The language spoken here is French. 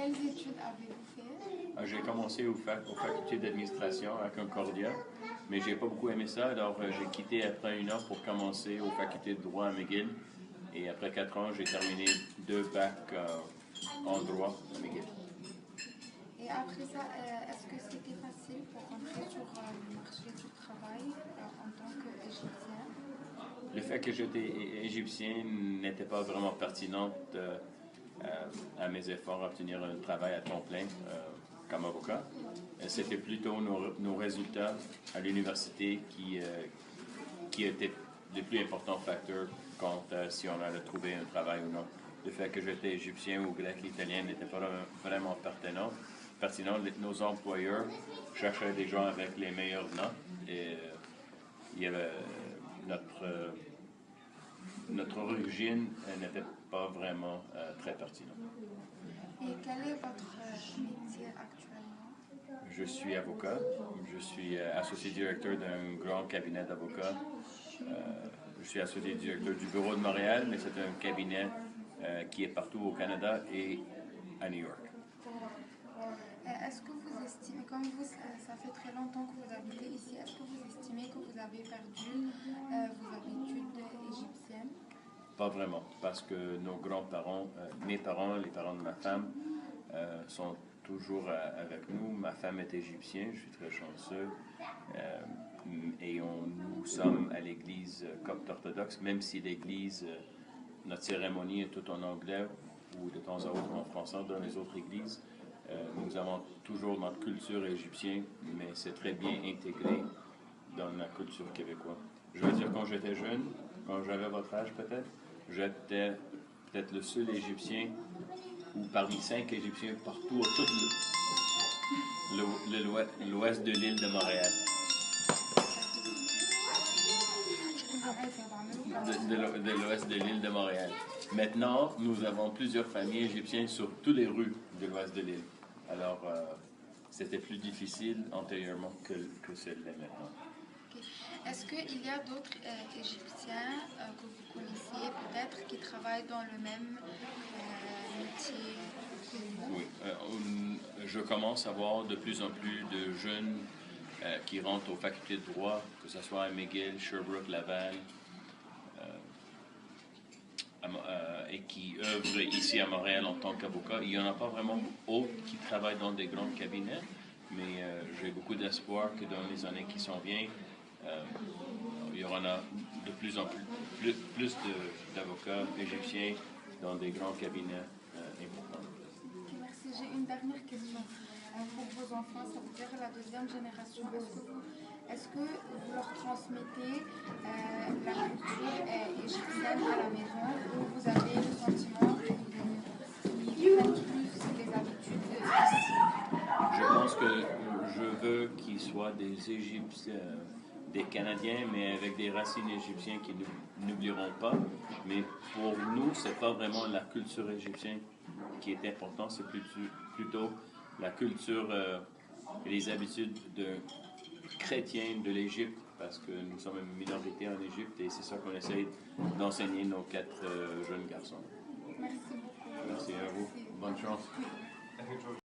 quelles études avez-vous fait? J'ai commencé aux facultés d'administration à Concordia, mais j'ai pas beaucoup aimé ça, alors j'ai quitté après 1 an pour commencer aux facultés de droit à McGill. Et après 4 ans, j'ai terminé 2 bacs en droit à McGill. Et après ça, est-ce que c'était facile pour rentrer sur le marché du travail en tant qu'Égyptien? Le fait que j'étais égyptien n'était pas vraiment pertinent à mes efforts à obtenir un travail à temps plein comme avocat. C'était plutôt nos résultats à l'université qui étaient les plus importants facteurs quant à si on allait trouver un travail ou non. Le fait que j'étais égyptien ou grec, italien n'était pas vraiment pertinent. Nos employeurs cherchaient des gens avec les meilleures notes et il y avait notre origine n'était pas vraiment très pertinente. Et quel est votre métier actuellement? Je suis avocat. Je suis associé directeur d'un grand cabinet d'avocats. Je suis associé directeur du bureau de Montréal, mais c'est un cabinet qui est partout au Canada et à New York. Est-ce que vous estimez, comme vous, ça fait très longtemps que vous habitez ici, est-ce que vous estimez que vous avez perdu vos habitudes égyptiennes? Pas vraiment, parce que nos grands-parents, mes parents, les parents de ma femme, sont toujours avec nous. Ma femme est égyptienne, je suis très chanceux. Et nous sommes à l'église copte orthodoxe, même si l'église, notre cérémonie est toute en anglais ou de temps à autre en français dans les autres églises. Nous avons toujours notre culture égyptienne, mais c'est très bien intégré dans la culture québécoise. Je veux dire, quand j'étais jeune, quand j'avais votre âge peut-être, j'étais peut-être le seul Égyptien, ou parmi 5 Égyptiens partout, tout l'ouest de l'île de Montréal. De l'ouest de l'île de Montréal. Maintenant, nous avons plusieurs familles égyptiennes sur toutes les rues de l'ouest de l'île. Alors, c'était plus difficile antérieurement que c'est l'est maintenant. Est-ce qu'il y a d'autres Égyptiens que vous connaissiez peut-être qui travaillent dans le même métier que vous? Oui, je commence à voir de plus en plus de jeunes qui rentrent aux facultés de droit, que ce soit à McGill, Sherbrooke, Laval, et qui œuvrent ici à Montréal en tant qu'avocat. Il n'y en a pas vraiment d'autres qui travaillent dans des grands cabinets, mais j'ai beaucoup d'espoir que dans les années qui s'en viennent, il y aura de plus en plus d'avocats égyptiens dans des grands cabinets importants. Merci. J'ai une dernière question. Pour vos enfants, ça veut dire la deuxième génération. Est-ce que vous leur transmettez la culture égyptienne à la maison ou vous avez le sentiment qu'ils prennent plus les habitudes ici? Je pense que je veux qu'ils soient des Égyptiens, des Canadiens, mais avec des racines égyptiennes qui n'oublieront pas. Mais pour nous, c'est pas vraiment la culture égyptienne qui est importante, c'est plutôt la culture et les habitudes chrétiennes de l'Égypte, parce que nous sommes une minorité en Égypte et c'est ça qu'on essaie d'enseigner nos 4 jeunes garçons. Merci beaucoup. Merci à vous. Bonne chance.